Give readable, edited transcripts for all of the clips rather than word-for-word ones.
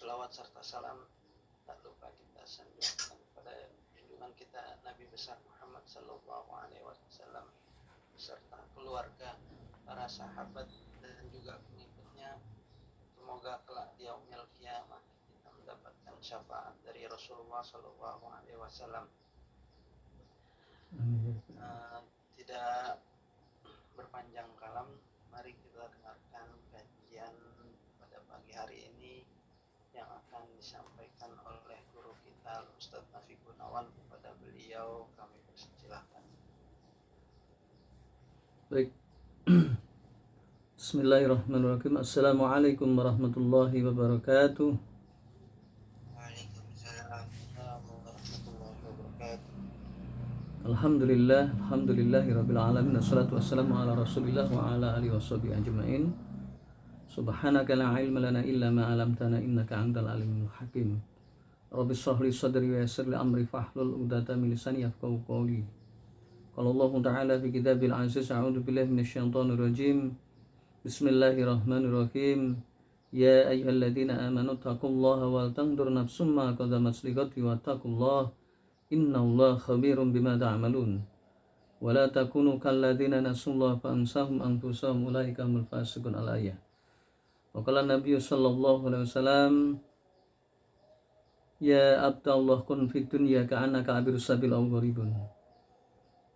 salawat serta salam tak lupa kita sanjungkan pada junjungan kita Nabi besar Muhammad Sallallahu Alaihi Wasallam beserta keluarga, para sahabat dan juga pengikutnya. Semoga kelak di yaumil qiyamah kita mendapatkan syafaat dari Rasulullah Sallallahu Alaihi Wasallam. Tidak berpanjang kalam, mari kita dengarkan kajian pada pagi hari ini yang akan disampaikan oleh guru kita Ustadz Nafi Gunawan. Kepada beliau kami persilahkan. Baik. Bismillahirrahmanirrahim. Assalamualaikum warahmatullahi wabarakatuh. Waalaikumsalam warahmatullahi wabarakatuh. Alhamdulillahirabbil alamin. Wassalatu wassalamu ala Rasulillah wa ala alihi washabihi ajmain. Subhanaka la ilma lana illa ma 'allamtana innaka antal alimul hakim. Rabbi shrah li sadri wa yassir li amri fahlul 'uqdatam min lisani yafqahu qawli. Qala Allah ta'ala fi kitabil aziz, a'udzu billahi minasyaitonir rajim. Bismillahirrahmanirrahim. Ya ayyuhalladzina amanu taqullaha wal tanzur nafsum ma qaddamat lighadin wattaqullaha innallaha khabirum bima ta'malun. Wa la takunu kalladzina nasullaha fa ansahum anfusahum ulaika humul fasiqun. Al-ayah. Wa qala Nabi sallallahu alaihi wasallam, ya abdallah kun fid dunya ka'annaka abirus sabil aw gharibun.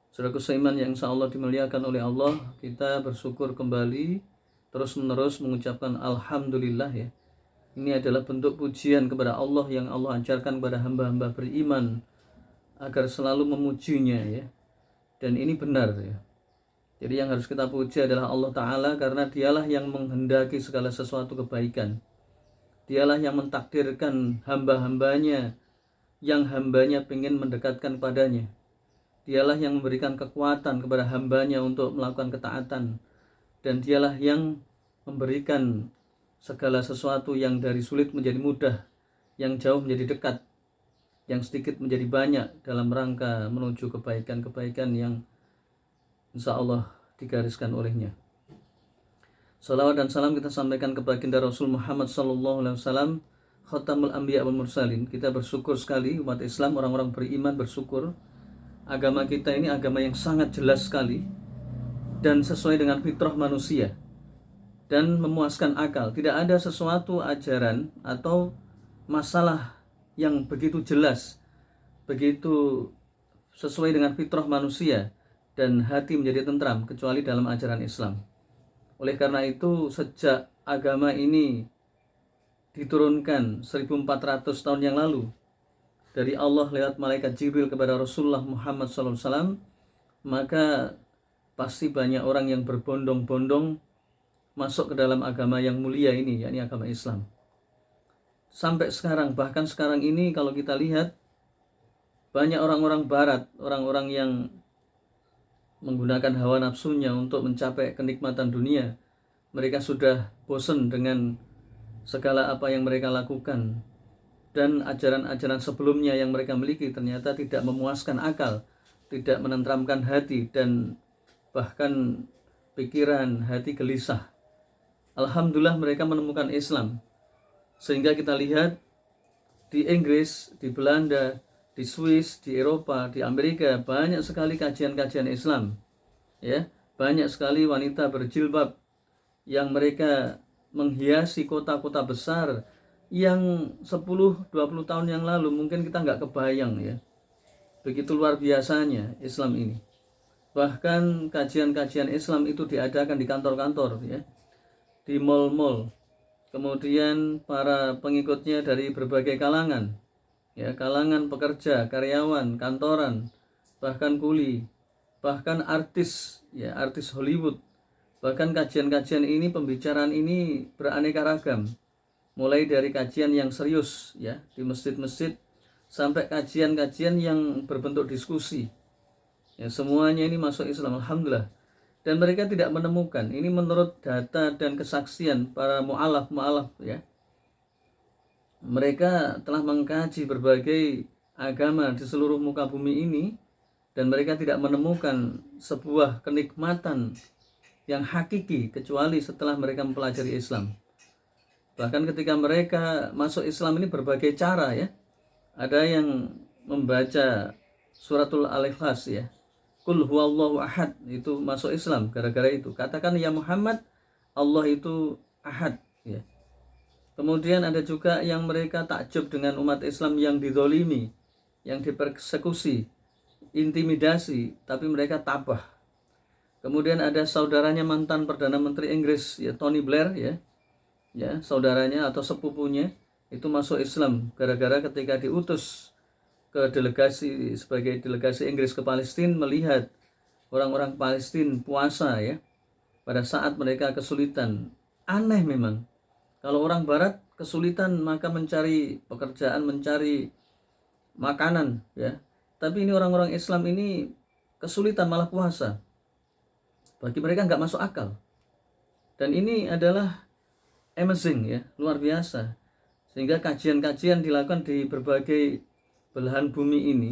Saudaraku seiman yang insyaallah dimuliakan oleh Allah, kita bersyukur kembali terus menerus mengucapkan alhamdulillah ya. Ini adalah bentuk pujian kepada Allah yang Allah ajarkan kepada hamba-hamba beriman agar selalu memujinya ya. Dan ini benar ya. Jadi yang harus kita puji adalah Allah Ta'ala, karena dialah yang menghendaki segala sesuatu kebaikan. Dialah yang mentakdirkan hamba-hambanya yang hambanya ingin mendekatkan padanya. Dialah yang memberikan kekuatan kepada hambanya untuk melakukan ketaatan. Dan dialah yang memberikan segala sesuatu yang dari sulit menjadi mudah, yang jauh menjadi dekat, yang sedikit menjadi banyak dalam rangka menuju kebaikan-kebaikan yang insya Allah digariskan olehnya. Salawat dan salam kita sampaikan kepada baginda Rasul Muhammad SAW, Khatamul Anbiya wal Mursalin. Kita bersyukur sekali, umat Islam, orang-orang beriman bersyukur. Agama kita ini agama yang sangat jelas sekali dan sesuai dengan fitrah manusia dan memuaskan akal. Tidak ada sesuatu ajaran atau masalah yang begitu jelas, begitu sesuai dengan fitrah manusia dan hati menjadi tentram kecuali dalam ajaran Islam. Oleh karena itu, sejak agama ini diturunkan 1400 tahun yang lalu dari Allah lewat malaikat Jibril kepada Rasulullah Muhammad SAW, maka pasti banyak orang yang berbondong-bondong masuk ke dalam agama yang mulia ini, yakni agama Islam. Sampai sekarang, bahkan sekarang ini kalau kita lihat, banyak orang-orang barat, orang-orang yang menggunakan hawa nafsunya untuk mencapai kenikmatan dunia. Mereka sudah bosan dengan segala apa yang mereka lakukan. Dan ajaran-ajaran sebelumnya yang mereka miliki ternyata tidak memuaskan akal, tidak menenteramkan hati, dan bahkan pikiran, hati gelisah. Alhamdulillah mereka menemukan Islam. Sehingga kita lihat di Inggris, di Belanda, di Swiss, di Eropa, di Amerika banyak sekali kajian-kajian Islam. Ya, banyak sekali wanita berjilbab yang mereka menghiasi kota-kota besar yang 10-20 tahun yang lalu mungkin kita nggak kebayang ya. Begitu luar biasanya Islam ini. Bahkan kajian-kajian Islam itu diadakan di kantor-kantor ya, di mal-mal. Kemudian para pengikutnya dari berbagai kalangan, ya, kalangan pekerja, karyawan, kantoran, bahkan kuli, bahkan artis, ya, artis Hollywood. Bahkan kajian-kajian ini, pembicaraan ini beraneka ragam. Mulai dari kajian yang serius ya di masjid-masjid sampai kajian-kajian yang berbentuk diskusi. Ya, semuanya ini masuk Islam, alhamdulillah. Dan mereka tidak menemukan, ini menurut data dan kesaksian para mu'alaf ya. Mereka telah mengkaji berbagai agama di seluruh muka bumi ini dan mereka tidak menemukan sebuah kenikmatan yang hakiki kecuali setelah mereka mempelajari Islam. Bahkan ketika mereka masuk Islam ini berbagai cara ya. Ada yang membaca suratul Al-Ikhlas ya. Qul huwallahu ahad, itu masuk Islam gara-gara itu. Katakan ya Muhammad, Allah itu ahad ya. Kemudian ada juga yang mereka takjub dengan umat Islam yang dizolimi, yang dipersekusi, intimidasi, tapi mereka tabah. Kemudian ada saudaranya mantan Perdana Menteri Inggris ya, Tony Blair ya, saudaranya atau sepupunya itu masuk Islam gara-gara ketika diutus ke delegasi sebagai delegasi Inggris ke Palestina melihat orang-orang Palestina puasa ya pada saat mereka kesulitan. Aneh memang. Kalau orang barat kesulitan maka mencari pekerjaan, mencari makanan ya. Tapi ini orang-orang Islam ini kesulitan malah puasa. Bagi mereka nggak masuk akal. Dan ini adalah amazing ya, luar biasa. Sehingga kajian-kajian dilakukan di berbagai belahan bumi ini.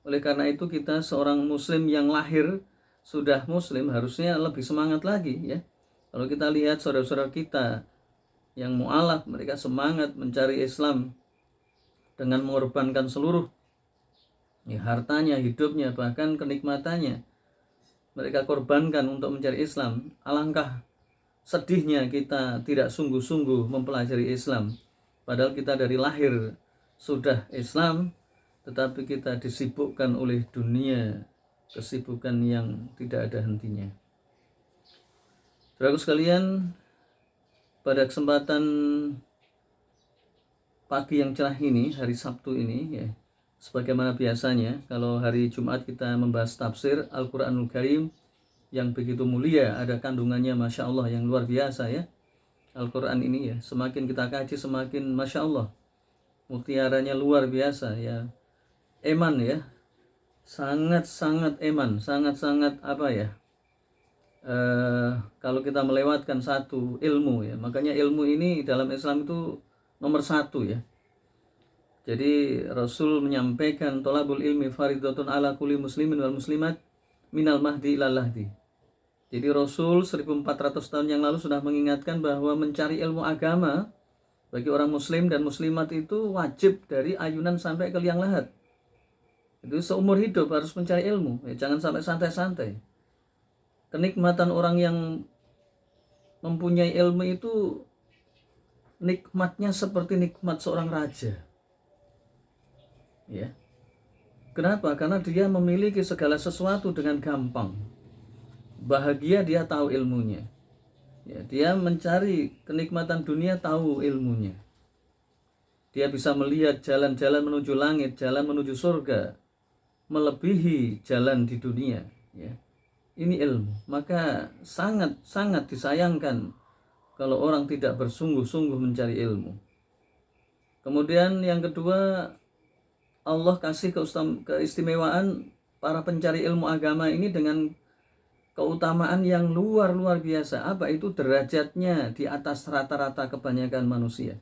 Oleh karena itu kita seorang muslim yang lahir sudah muslim harusnya lebih semangat lagi ya. Kalau kita lihat saudara-saudara kita yang mu'alaf, mereka semangat mencari Islam dengan mengorbankan seluruh ya, hartanya, hidupnya, bahkan kenikmatannya. Mereka korbankan untuk mencari Islam. Alangkah sedihnya kita tidak sungguh-sungguh mempelajari Islam. Padahal kita dari lahir sudah Islam, tetapi kita disibukkan oleh dunia, kesibukan yang tidak ada hentinya. Saudaraku sekalian, pada kesempatan pagi yang cerah ini, hari Sabtu ini ya, sebagaimana biasanya kalau hari Jumat kita membahas tafsir Al-Quranul Karim yang begitu mulia, ada kandungannya Masya Allah yang luar biasa ya. Al-Quran ini ya, semakin kita kaji semakin Masya Allah, mutiaranya luar biasa ya, eman ya, sangat-sangat eman, sangat-sangat apa ya, kalau kita melewatkan satu ilmu ya, makanya ilmu ini dalam Islam itu nomor satu ya. Jadi Rasul menyampaikan tolabul ilmi faridatun ala kulli muslimin wal muslimat minal mahdi ilal lahdi. Jadi Rasul 1400 tahun yang lalu sudah mengingatkan bahwa mencari ilmu agama bagi orang muslim dan muslimat itu wajib dari ayunan sampai ke liang lahat. Itu seumur hidup harus mencari ilmu, ya, jangan sampai santai-santai. Kenikmatan orang yang mempunyai ilmu itu nikmatnya seperti nikmat seorang raja. Ya. Kenapa? Karena dia memiliki segala sesuatu dengan gampang. Bahagia dia tahu ilmunya ya, dia mencari kenikmatan dunia tahu ilmunya, dia bisa melihat jalan-jalan menuju langit, jalan menuju surga melebihi jalan di dunia ya. Ini ilmu. Maka sangat-sangat disayangkan kalau orang tidak bersungguh-sungguh mencari ilmu. Kemudian yang kedua, Allah kasih keistimewaan para pencari ilmu agama ini dengan keutamaan yang luar biasa. Apa itu? Derajatnya di atas rata-rata kebanyakan manusia,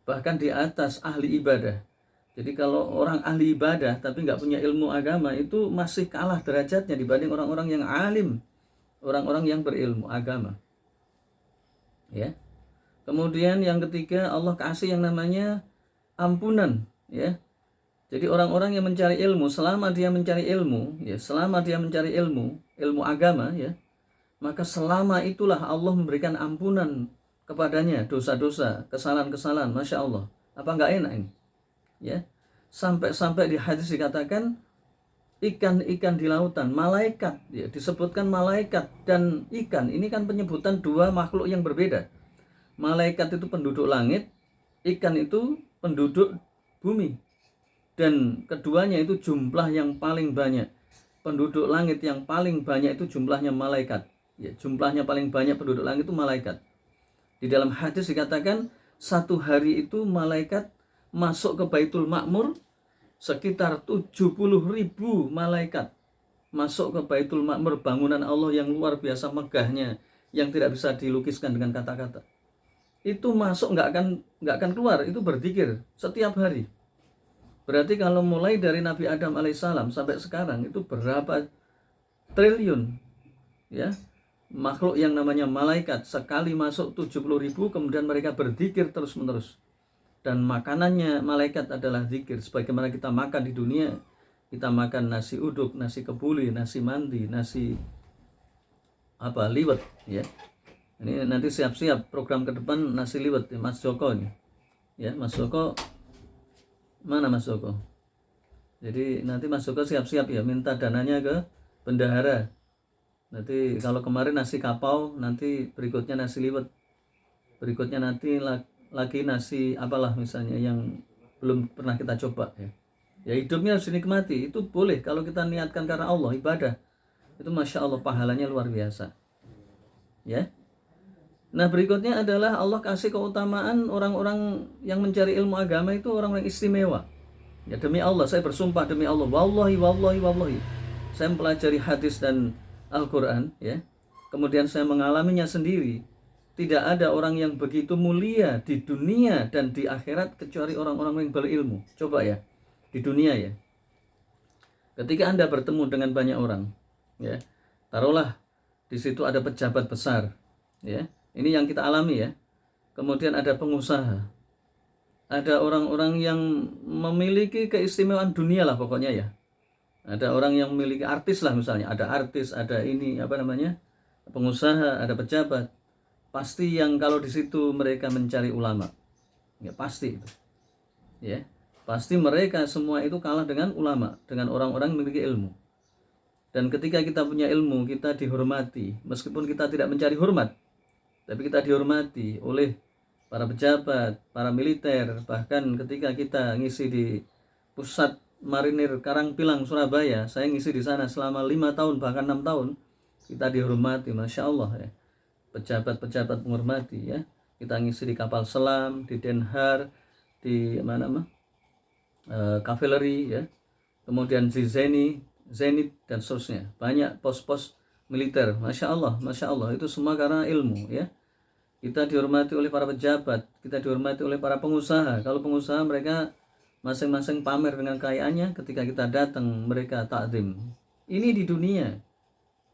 bahkan di atas ahli ibadah. Jadi kalau orang ahli ibadah tapi nggak punya ilmu agama itu masih kalah derajatnya dibanding orang-orang yang alim, orang-orang yang berilmu agama ya. Kemudian yang ketiga, Allah kasih yang namanya ampunan ya. Jadi orang-orang yang mencari ilmu, selama dia mencari ilmu ya, selama dia mencari ilmu agama ya, maka selama itulah Allah memberikan ampunan kepadanya dosa-dosa, kesalahan-kesalahan. Masya Allah, apa enggak enak ini ya? Sampai di hadis dikatakan ikan-ikan di lautan, malaikat ya, disebutkan malaikat dan ikan. Ini kan penyebutan dua makhluk yang berbeda. Malaikat itu penduduk langit, ikan itu penduduk bumi. Dan keduanya itu jumlah yang paling banyak. Penduduk langit yang paling banyak itu jumlahnya malaikat ya, jumlahnya paling banyak penduduk langit itu malaikat. Di dalam hadis dikatakan satu hari itu malaikat masuk ke Baitul Ma'mur sekitar 70.000 malaikat masuk ke Baitul Ma'mur, bangunan Allah yang luar biasa megahnya, yang tidak bisa dilukiskan dengan kata-kata. Itu masuk nggak akan keluar, itu berzikir setiap hari. Berarti kalau mulai dari Nabi Adam alaihissalam sampai sekarang itu berapa triliun ya, makhluk yang namanya malaikat sekali masuk 70.000, kemudian mereka berzikir terus menerus. Dan makanannya malaikat adalah zikir. Sebagaimana kita makan di dunia, kita makan nasi uduk, nasi kebuli, nasi mandi, nasi liwet ya. Ini nanti siap-siap program ke depan nasi liwet ya, Mas Joko ini. Ya, Mas Joko. Mana Mas Joko? Jadi nanti Mas Joko siap-siap ya, minta dananya ke bendahara. Nanti kalau kemarin nasi kapau, nanti berikutnya nasi liwet. Berikutnya nanti lagi nasi apalah misalnya yang belum pernah kita coba ya. Ya hidupnya harus dinikmati, itu boleh kalau kita niatkan karena Allah, ibadah. Itu Masya Allah pahalanya luar biasa. Ya. Nah berikutnya adalah Allah kasih keutamaan orang-orang yang mencari ilmu agama itu orang-orang istimewa. Ya demi Allah, saya bersumpah demi Allah, wallahi. Saya mempelajari hadis dan Al-Quran ya. Kemudian saya mengalaminya sendiri. Tidak ada orang yang begitu mulia di dunia dan di akhirat kecuali orang-orang yang berilmu. Coba ya, di dunia ya. Ketika Anda bertemu dengan banyak orang, ya, taruhlah di situ ada pejabat besar, ya. Ini yang kita alami ya. Kemudian ada pengusaha, ada orang-orang yang memiliki keistimewaan dunia lah pokoknya ya. Ada orang yang memiliki artis lah misalnya, ada artis, ada ini pengusaha, ada pejabat. Pasti yang kalau di situ mereka mencari ulama, ya pasti itu, ya pasti mereka semua itu kalah dengan ulama, dengan orang-orang yang memiliki ilmu. Dan ketika kita punya ilmu, kita dihormati, meskipun kita tidak mencari hormat, tapi kita dihormati oleh para pejabat, para militer, bahkan ketika kita ngisi di pusat marinir Karangpilang Surabaya, saya ngisi di sana selama 5 tahun bahkan 6 tahun, kita dihormati, Masya Allah ya. Pejabat-pejabat menghormati ya. Kita ngisi di kapal selam, di Denhar, di kavaleri ya. Kemudian di Zenit dan seterusnya. Banyak pos-pos militer, Masya Allah, itu semua karena ilmu ya. Kita dihormati oleh para pejabat, kita dihormati oleh para pengusaha. Kalau pengusaha mereka masing-masing pamer dengan kekayaannya, ketika kita datang mereka takdim. Ini di dunia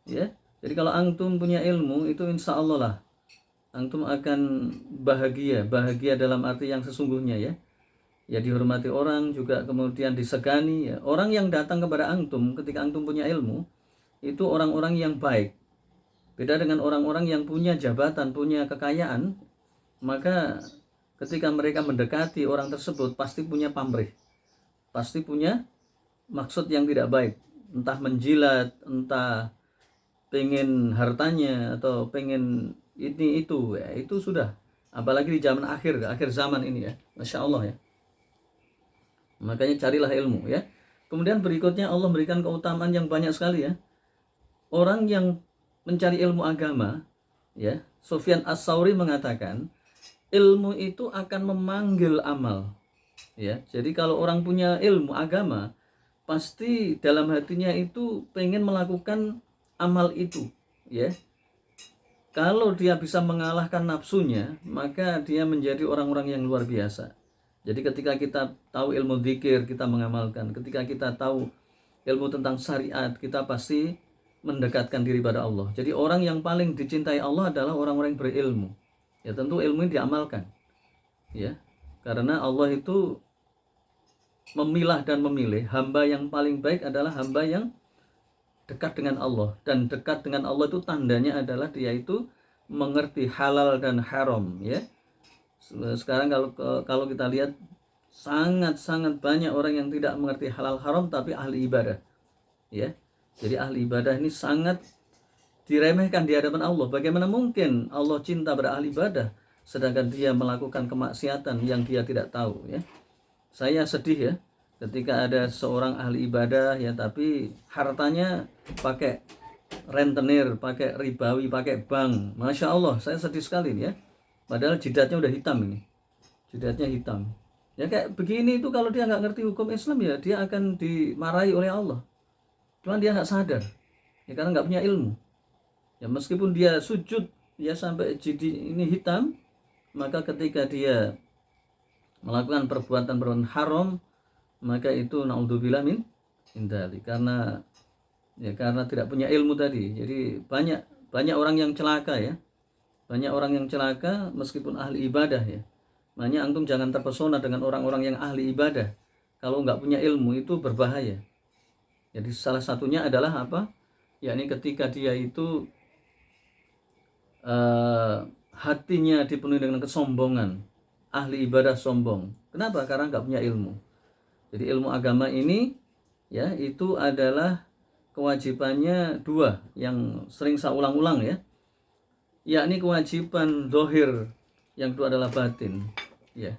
ya. Jadi kalau antum punya ilmu itu insya Allah lah antum akan bahagia dalam arti yang sesungguhnya ya. Ya dihormati orang juga, kemudian disegani ya. Orang yang datang kepada antum ketika antum punya ilmu itu orang-orang yang baik. Beda dengan orang-orang yang punya jabatan, punya kekayaan, maka ketika mereka mendekati orang tersebut pasti punya pamrih, pasti punya maksud yang tidak baik, entah menjilat, entah pengen hartanya atau pengen ini itu ya, itu sudah. Apalagi di zaman akhir zaman ini ya, Masya Allah ya. Makanya carilah ilmu ya. Kemudian berikutnya Allah berikan keutamaan yang banyak sekali ya. Orang yang mencari ilmu agama ya, Sufyan As-Tsauri mengatakan ilmu itu akan memanggil amal ya. Jadi kalau orang punya ilmu agama pasti dalam hatinya itu pengen melakukan amal itu ya. Kalau dia bisa mengalahkan nafsunya, maka dia menjadi orang-orang yang luar biasa. Jadi ketika kita tahu ilmu dzikir, kita mengamalkan. Ketika kita tahu ilmu tentang syariat, kita pasti mendekatkan diri pada Allah. Jadi orang yang paling dicintai Allah adalah orang-orang yang berilmu. Ya tentu ilmu ini diamalkan. Ya. Karena Allah itu memilah dan memilih. Hamba yang paling baik adalah hamba yang dekat dengan Allah. Dan dekat dengan Allah itu tandanya adalah dia itu mengerti halal dan haram ya. Sekarang kalau kita lihat sangat banyak orang yang tidak mengerti halal haram tapi ahli ibadah. Ya. Jadi ahli ibadah ini sangat diremehkan di hadapan Allah. Bagaimana mungkin Allah cinta pada ahli ibadah sedangkan dia melakukan kemaksiatan yang dia tidak tahu ya. Saya sedih ya ketika ada seorang ahli ibadah ya tapi hartanya pakai rentenir, pakai ribawi, pakai bank. Masya Allah, saya sedih sekali ya. Padahal jidatnya udah hitam ini. Jidatnya hitam. Ya kayak begini itu kalau dia nggak ngerti hukum Islam ya dia akan dimarahi oleh Allah. Cuman dia nggak sadar, ya karena nggak punya ilmu. Ya meskipun dia sujud ya sampai jidi ini hitam, maka ketika dia melakukan perbuatan haram, maka itu naudzubillah min dzalik, karena tidak punya ilmu tadi. Jadi banyak Banyak orang yang celaka ya. Banyak orang yang celaka meskipun ahli ibadah ya. Makanya antum jangan terpesona dengan orang-orang yang ahli ibadah. Kalau nggak punya ilmu itu berbahaya. Jadi salah satunya adalah apa? Yakni ketika dia itu hatinya dipenuhi dengan kesombongan. Ahli ibadah sombong. Kenapa? Karena nggak punya ilmu. Jadi ilmu agama ini ya itu adalah kewajibannya dua yang sering saya ulang-ulang ya, yakni kewajiban dohir, yang kedua adalah batin ya.